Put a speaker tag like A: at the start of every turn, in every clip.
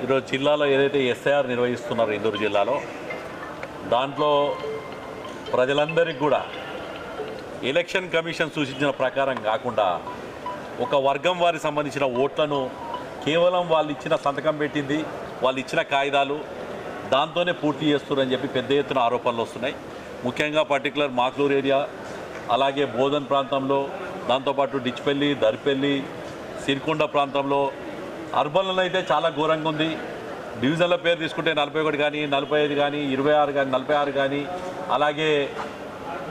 A: ఈరోజు జిల్లాలో ఏదైతే ఎస్ఐఆర్ నిర్వహిస్తున్నారో ఇందూరు జిల్లాలో దాంట్లో ప్రజలందరికీ కూడా ఎలక్షన్ కమిషన్ సూచించిన ప్రకారం కాకుండా ఒక వర్గం వారికి సంబంధించిన ఓట్లను కేవలం వాళ్ళు ఇచ్చిన సంతకం పెట్టింది, వాళ్ళు ఇచ్చిన కాగితాలు దాంతోనే పూర్తి చేస్తున్నారని చెప్పి పెద్ద ఎత్తున ఆరోపణలు వస్తున్నాయి. ముఖ్యంగా పర్టికులర్ మాక్లూరు ఏరియా, అలాగే బోధన్ ప్రాంతంలో, దాంతోపాటు డిచ్పల్లి, దర్పల్లి, సిరికొండ ప్రాంతంలో అర్బన్లలో అయితే చాలా ఘోరంగా ఉంది. డివిజన్ల పేరు తీసుకుంటే 41 కానీ, 45 కానీ, 26 కానీ, 46 కానీ, అలాగే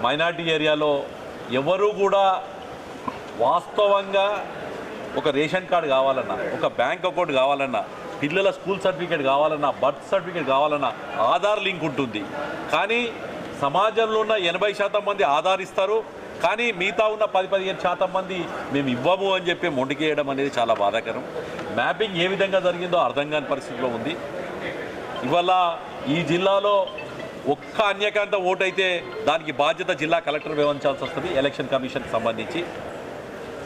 A: మైనార్టీ ఏరియాలో ఎవరు కూడా వాస్తవంగా ఒక రేషన్ కార్డు కావాలన్నా, ఒక బ్యాంక్ అకౌంట్ కావాలన్నా, పిల్లల స్కూల్ సర్టిఫికేట్ కావాలన్నా, బర్త్ సర్టిఫికేట్ కావాలన్నా ఆధార్ లింక్ ఉంటుంది. కానీ సమాజంలో ఉన్న 80% మంది ఆధార్ ఇస్తారు, కానీ మిగతా ఉన్న 10-15% మంది మేము ఇవ్వము అని చెప్పి మొండికేయడం అనేది చాలా బాధాకరం. మ్యాపింగ్ ఏ విధంగా జరిగిందో అర్థం కాని పరిస్థితిలో ఉంది. ఇవాళ ఈ జిల్లాలో ఒక్క అన్యకాంత ఓటు అయితే దానికి బాధ్యత జిల్లా కలెక్టర్ వ్యవహరించాల్సి వస్తుంది. ఎలక్షన్ కమిషన్కి సంబంధించి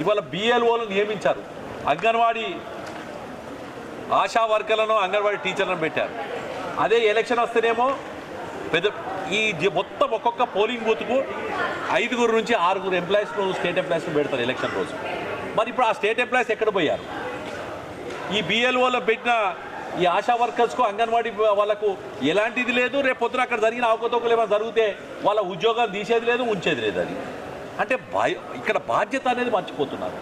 A: ఇవాళ బిఎల్ఓలను నియమించారు. అంగన్వాడీ ఆశా వర్కర్లను, అంగన్వాడీ టీచర్లను పెట్టారు. అదే ఎలక్షన్ వస్తేనేమో పెద్ద ఈ మొత్తం ఒక్కొక్క పోలింగ్ బూత్కు 5 నుంచి 6 ఎంప్లాయీస్ను, స్టేట్ ఎంప్లాయీస్ను పెడతారు ఎలక్షన్ రోజు. మరి ఇప్పుడు ఆ స్టేట్ ఎంప్లాయీస్ ఎక్కడ పోయారు? ఈ బిఎల్ఓలో పెట్టిన ఈ ఆశా వర్కర్స్కు, అంగన్వాడీ వాళ్ళకు ఎలాంటిది లేదు. రేపు పొద్దున అక్కడ జరిగిన అవకతవకలు ఏమైనా జరిగితే వాళ్ళ ఉద్యోగాలు తీసేది లేదు, ఉంచేది లేదు. అది అంటే ఇక్కడ బాధ్యత అనేది మర్చిపోతున్నారు.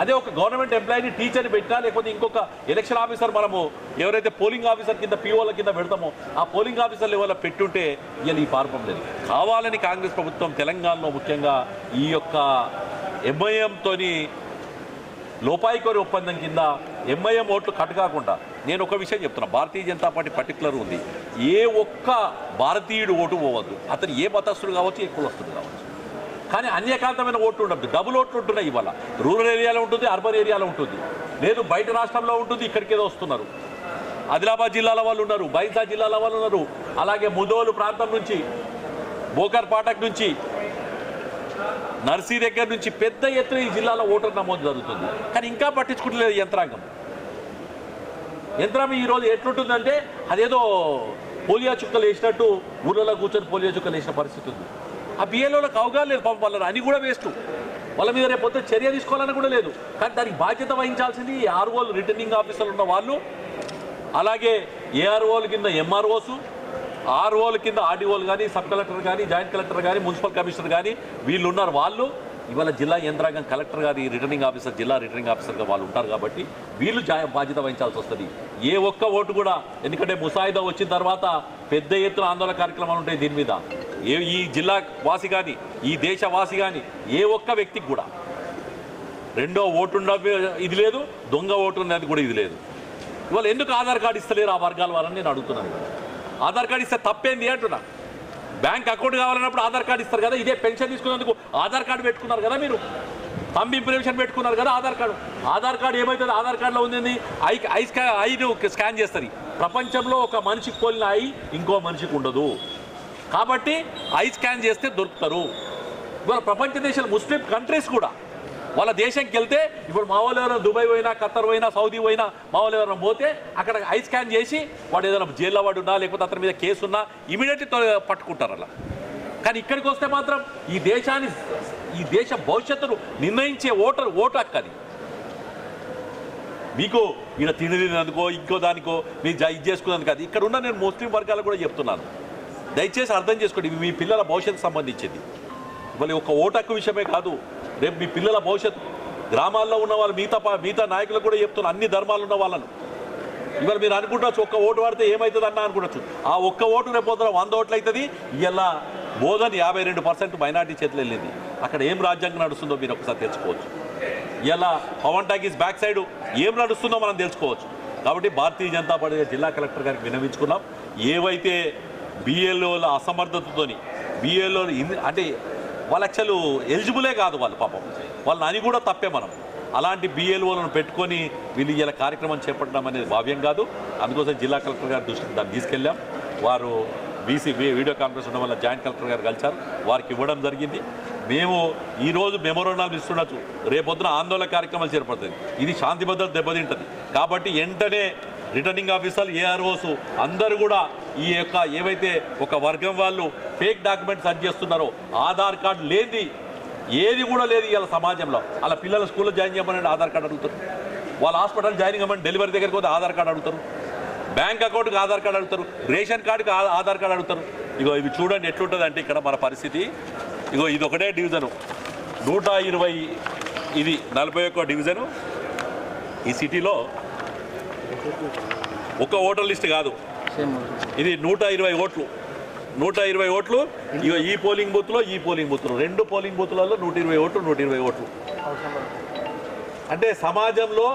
A: అదే ఒక గవర్నమెంట్ ఎంప్లాయీని, టీచర్ని పెట్టినా, లేకపోతే ఇంకొక ఎలక్షన్ ఆఫీసర్, మనము ఎవరైతే పోలింగ్ ఆఫీసర్ కింద పీఓల కింద పెడతామో ఆ పోలింగ్ ఆఫీసర్ లెవెల్లో పెట్టుంటే ఇలా ఈ పార్పం లేదు. కావాలని కాంగ్రెస్ ప్రభుత్వం తెలంగాణలో ముఖ్యంగా ఈ యొక్క ఎంఐఎంతోని లోపాయికోరి ఒప్పందం కింద ఎంఐఎం ఓట్లు కట్ కాకుండా, నేను ఒక విషయం చెప్తున్నా, భారతీయ జనతా పార్టీ పర్టికులర్ ఉంది, ఏ ఒక్క భారతీయుడు ఓటు పోవద్దు. అతను ఏ మతస్థుడు కావచ్చు, ఏ కులస్తుడు కావచ్చు. కానీ అన్యకాంతమైన ఓట్లు ఉండదు. డబుల్ ఓట్లు ఉంటున్నాయి. ఇవాళ రూరల్ ఏరియాలో ఉంటుంది, అర్బన్ ఏరియాలో ఉంటుంది, లేదు బయట రాష్ట్రంలో ఉంటుంది, ఇక్కడికి ఏదో వస్తున్నారు. ఆదిలాబాద్ జిల్లాల వాళ్ళు ఉన్నారు, బైన్సా జిల్లాల వాళ్ళు ఉన్నారు, అలాగే ముదోలు ప్రాంతం నుంచి, బోకర్ పాటక్ నుంచి, నర్సీ దగ్గర నుంచి పెద్ద ఎత్తున ఈ జిల్లాలో ఓటర్ నమోదు జరుగుతుంది. కానీ ఇంకా పట్టించుకుంటలేదు యంత్రాంగం. ఈరోజు ఎట్లుంటుందంటే అదేదో పోలియో చుక్కలు వేసినట్టు ఊళ్ళలో కూర్చొని పోలియో చుక్కలు వేసిన పరిస్థితి ఉంది. ఆ బిఎల్ఓలకు అవగాహన లేదు పాపం. వాళ్ళని అని కూడా వేస్ట్. వాళ్ళ మీద రేపు పొద్దున చర్య తీసుకోవాలని కూడా లేదు. కానీ దానికి బాధ్యత వహించాల్సింది ఆర్ఓలు, రిటర్నింగ్ ఆఫీసర్లు ఉన్న వాళ్ళు, అలాగే ఏఆర్ఓల కింద ఎంఆర్ఓస్, ఆర్ఓల కింద ఆర్డీఓలు కానీ, సబ్ కలెక్టర్ కానీ, జాయింట్ కలెక్టర్ కానీ, మున్సిపల్ కమిషనర్ కానీ వీళ్ళు ఉన్నారు. వాళ్ళు ఇవాళ జిల్లా యంత్రాంగం, కలెక్టర్ గారి రిటర్నింగ్ ఆఫీసర్, జిల్లా రిటర్నింగ్ ఆఫీసర్గా వాళ్ళు ఉంటారు. కాబట్టి వీళ్ళు బాధ్యత వహించాల్సి వస్తుంది. ఏ ఒక్క ఓటు కూడా, ఎందుకంటే ముసాయిదా వచ్చిన తర్వాత పెద్ద ఎత్తున ఆందోళన కార్యక్రమాలు ఉంటాయి దీని మీద. ఈ జిల్లా వాసి కానీ, ఈ దేశవాసి కానీ, ఏ ఒక్క వ్యక్తికి కూడా రెండో ఓటు ఇది లేదు, దొంగ ఓటు ఉన్నది కూడా ఇది లేదు. ఇవాళ ఎందుకు ఆధార్ కార్డు ఇస్తలేరు ఆ వర్గాల వాళ్ళని నేను అడుగుతున్నాను. ఆధార్ కార్డు ఇస్తే తప్పేంది అంటున్నా. బ్యాంక్ అకౌంట్ కావాలన్నప్పుడు ఆధార్ కార్డు ఇస్తారు కదా. ఇదే పెన్షన్ తీసుకున్నందుకు ఆధార్ కార్డు పెట్టుకున్నారు కదా, మీరు తంబి ఇంప్రెషన్ పెట్టుకున్నారు కదా. ఆధార్ కార్డు ఏమవుతుంది? ఆధార్ కార్డులో ఉంది ఐను స్కాన్ చేస్తుంది. ప్రపంచంలో ఒక మనిషికి పోలిన ఐ ఇంకో మనిషికి ఉండదు. కాబట్టి ఐ స్కాన్ చేస్తే దొరుకుతారు. ఇవాళ ప్రపంచ దేశాలు, ముస్లిం కంట్రీస్ కూడా వాళ్ళ దేశంకి వెళ్తే, ఇప్పుడు మా వాళ్ళు ఎవరైనా దుబాయ్ పోయినా, ఖత్తర్ పోయినా, సౌదీ పోయినా, మా వాళ్ళు ఎవరైనా పోతే అక్కడ ఐ స్కాన్ చేసి వాడు ఏదైనా జైల్లో వాడు ఉన్నా, లేకపోతే అతని మీద కేసు ఉన్నా ఇమీడియట్లీ పట్టుకుంటారు అలా. కానీ ఇక్కడికి వస్తే మాత్రం ఈ దేశ భవిష్యత్తును నిర్ణయించే ఓటు హక్కది. మీకు ఈయన తినదినందుకో ఇంకో దానికో మీరు ఇది చేసుకున్నందుకు కాదు. ఇక్కడ ఉన్న నేను ముస్లిం వర్గాలకు కూడా చెప్తున్నాను, దయచేసి అర్థం చేసుకోండి. మీ పిల్లల భవిష్యత్తుకు సంబంధించింది. ఇవాళ ఒక ఓటు హక్కు విషయమే కాదు, రేపు మీ పిల్లల భవిష్యత్తు, గ్రామాల్లో ఉన్న వాళ్ళు, మిగతా నాయకులకు కూడా చెప్తున్నారు, అన్ని ధర్మాలు ఉన్న వాళ్ళను. ఇవాళ మీరు అనుకుంటచ్చు ఒక్క ఓటు పడితే ఏమవుతుంది అన్న అనుకుంటచ్చు. ఆ ఒక్క ఓటు రేపు 100 ఓట్లు అవుతుంది. ఇలా బోధన్ 52% మైనార్టీ చేతులు వెళ్ళింది. అక్కడ ఏం రాజ్యాంగం నడుస్తుందో మీరు ఒకసారి తెలుసుకోవచ్చు. ఇలా పవన్ టాకీస్ బ్యాక్ సైడ్ ఏం నడుస్తుందో మనం తెలుసుకోవచ్చు. కాబట్టి భారతీయ జనతా పార్టీ జిల్లా కలెక్టర్ గారికి విన్నవించుకున్నాం. ఏవైతే బిఎల్ఓల అసమర్థతతోని, బిఎల్ఓలు అంటే వాళ్ళు యాక్చువల్ ఎలిజిబులే కాదు, వాళ్ళు పాపం వాళ్ళని అని కూడా తప్పే. మనం అలాంటి బిఎల్ఓలను పెట్టుకొని వీళ్ళు ఇలా కార్యక్రమం చేపట్టడం అనేది భావ్యం కాదు. అందుకోసం జిల్లా కలెక్టర్ గారి దృష్టికి దాన్ని తీసుకెళ్ళాం. వారు వీడియో కాన్ఫరెన్స్ ఉండడం వల్ల జాయింట్ కలెక్టర్ గారు కలిశారు, వారికి ఇవ్వడం జరిగింది. మేము ఈరోజు మెమోరాండాలు ఇస్తుండొచ్చు, రేపొద్దున ఆందోళన కార్యక్రమాలు చేపడుతుంది. ఇది శాంతి భద్రత దెబ్బతింటుంది. కాబట్టి వెంటనే రిటర్నింగ్ ఆఫీసర్లు, ఏఆర్ఓస్ అందరూ కూడా ఈ యొక్క ఏవైతే ఒక వర్గం వాళ్ళు ఫేక్ డాక్యుమెంట్స్ సర్చ్ చేస్తున్నారో ఆధార్ కార్డు లేనిది ఏది కూడా లేదు ఇవాళ సమాజంలో. అలా పిల్లల స్కూల్లో జాయిన్ చేయమని ఆధార్ కార్డు అడుగుతారు, వాళ్ళ హాస్పిటల్ జాయిన్ చేయమని డెలివరీ దగ్గరికి పోతే ఆధార్ కార్డు అడుగుతారు, బ్యాంక్ అకౌంట్కి ఆధార్ కార్డు అడుగుతారు, రేషన్ కార్డుకి ఆధార్ కార్డు అడుగుతారు. ఇగో ఇవి చూడండి ఎట్లుంటుంది అంటే ఇక్కడ మన పరిస్థితి. ఇగో ఇది ఒకటే డివిజను 120, ఇది 41 డివిజను. ఈ సిటీలో ఒక ఓటర్ లిస్ట్ కాదు, ఇది 120 ఓట్లు. 120 ఓట్లు. ఇగో ఈ పోలింగ్ బూత్లో, ఈ పోలింగ్ బూత్లో, 2 పోలింగ్ బూత్లలో 120 ఓట్లు, 120 ఓట్లు. అంటే సమాజంలో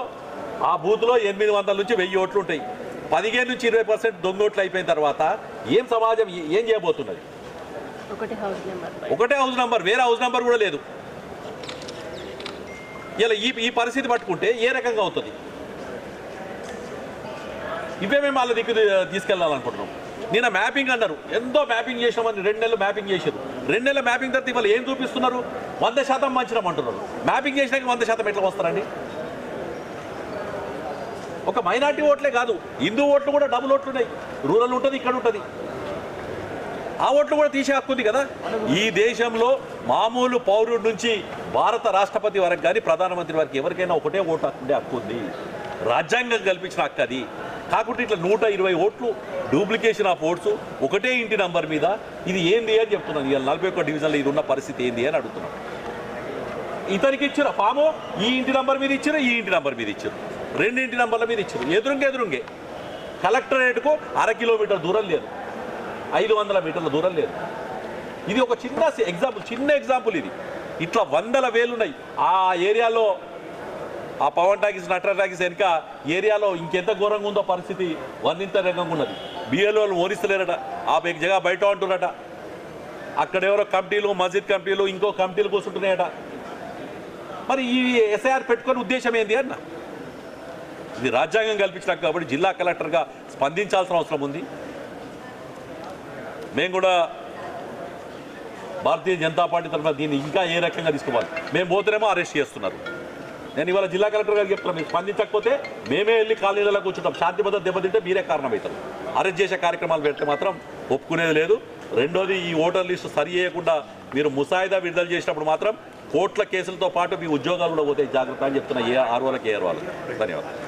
A: ఆ బూత్లో 800 నుంచి 1000 ఓట్లు ఉంటాయి. 15 నుంచి 20% దొంగ ఓట్లు అయిపోయిన తర్వాత ఏం సమాజం ఏం చేయబోతున్నది? ఒకటే హౌస్ నెంబర్, వేరే హౌస్ నెంబర్ కూడా లేదు. ఇలా ఈ పరిస్థితి పట్టుకుంటే ఏ రకంగా అవుతుంది? ఇవే మేము వాళ్ళ దిక్కు తీసుకెళ్ళాలనుకుంటున్నాం. నిన్న మ్యాపింగ్ అన్నారు, ఎంతో మ్యాపింగ్ చేసినామని 2 నెలలు మ్యాపింగ్ చేశారు. 2 నెలల మ్యాపింగ్ తర్వాత ఇవాళ ఏం చూపిస్తున్నారు? 100% మంచినాం అంటున్నారు. మ్యాపింగ్ చేసినాక 100% ఎట్లా వస్తారండి? ఒక మైనార్టీ ఓట్లే కాదు, హిందూ ఓట్లు కూడా డబుల్ ఓట్లు ఉన్నాయి. రూరల్ ఉంటుంది, ఇక్కడ ఉంటుంది. ఆ ఓట్లు కూడా తీసే హక్కు ఉంది కదా. ఈ దేశంలో మామూలు పౌరుడి నుంచి భారత రాష్ట్రపతి వరకు కానీ ప్రధానమంత్రి వరకు ఎవరికైనా ఒకటే ఓటు ఉండే హక్కు ఉంది. రాజ్యాంగం కల్పించిన హక్కు అది. కాకుంటే ఇట్లా 120 ఓట్లు డూప్లికేషన్ ఆఫ్ ఓట్స్ ఒకటే ఇంటి నంబర్ మీద, ఇది ఏంది అని చెప్తున్నాను. ఇవాళ 41 డివిజన్లో ఇది ఉన్న పరిస్థితి ఏంది అని అడుగుతున్నాను. ఇతనికి ఇచ్చిన ఫాము ఈ ఇంటి నంబర్ మీద ఇచ్చారు, ఈ ఇంటి నంబర్ మీద ఇచ్చారు, 2 ఇంటి నంబర్ల మీద ఇచ్చారు. ఎదురుంగే కలెక్టరేట్కు 1/2 కిలోమీటర్ దూరం లేదు, 500 మీటర్ల దూరం లేదు. ఇది ఒక చిన్న ఎగ్జాంపుల్ ఇది. ఇట్లా 100 వేలు ఉన్నాయి. ఆ ఏరియాలో ఆ పవన్ టాకీస్, నటరా టాకీస్ వెనుక ఏరియాలో ఇంకెంత ఘోరంగా ఉందో పరిస్థితి వర్ణింత రంగంగా ఉన్నది. బిఎల్ఓలు ఓరిస్తలేరట, ఆ జగ బయట అంటున్నారట. అక్కడ ఎవరో కమిటీలు, మస్జిద్ కమిటీలు, ఇంకో కమిటీలు కూర్చుంటున్నాయట. మరి ఈ ఎస్ఐఆర్ పెట్టుకునే ఉద్దేశం ఏంది అన్న? ఇది రాజ్యాంగం కల్పించినాక కాబట్టి జిల్లా కలెక్టర్గా స్పందించాల్సిన అవసరం ఉంది. మేము కూడా భారతీయ జనతా పార్టీ తరఫున దీన్ని ఇంకా ఏ రకంగా తీసుకోవాలి. మేము పోతేనేమో అరెస్ట్ చేస్తున్నారు. నేను ఇవాళ జిల్లా కలెక్టర్ గారికి చెప్తున్నాను, మీరు స్పందించకపోతే మేమే వెళ్ళి కాలనీలలో కూర్చుంటాం. శాంతి భద్రత దెబ్బతింటే మీరే కారణమవుతారు. అరెస్ట్ చేసే కార్యక్రమాలు పెడితే మాత్రం ఒప్పుకునేది లేదు. రెండోది, ఈ ఓటర్ లిస్టు సరి చేయకుండా మీరు ముసాయిదా విడుదల చేసినప్పుడు మాత్రం కోట్ల కేసులతో పాటు మీ ఉద్యోగాలు కూడా పోతాయి. జాగ్రత్త అని చెప్తున్నా ఏ ఆర్ఓలకు ధన్యవాదాలు.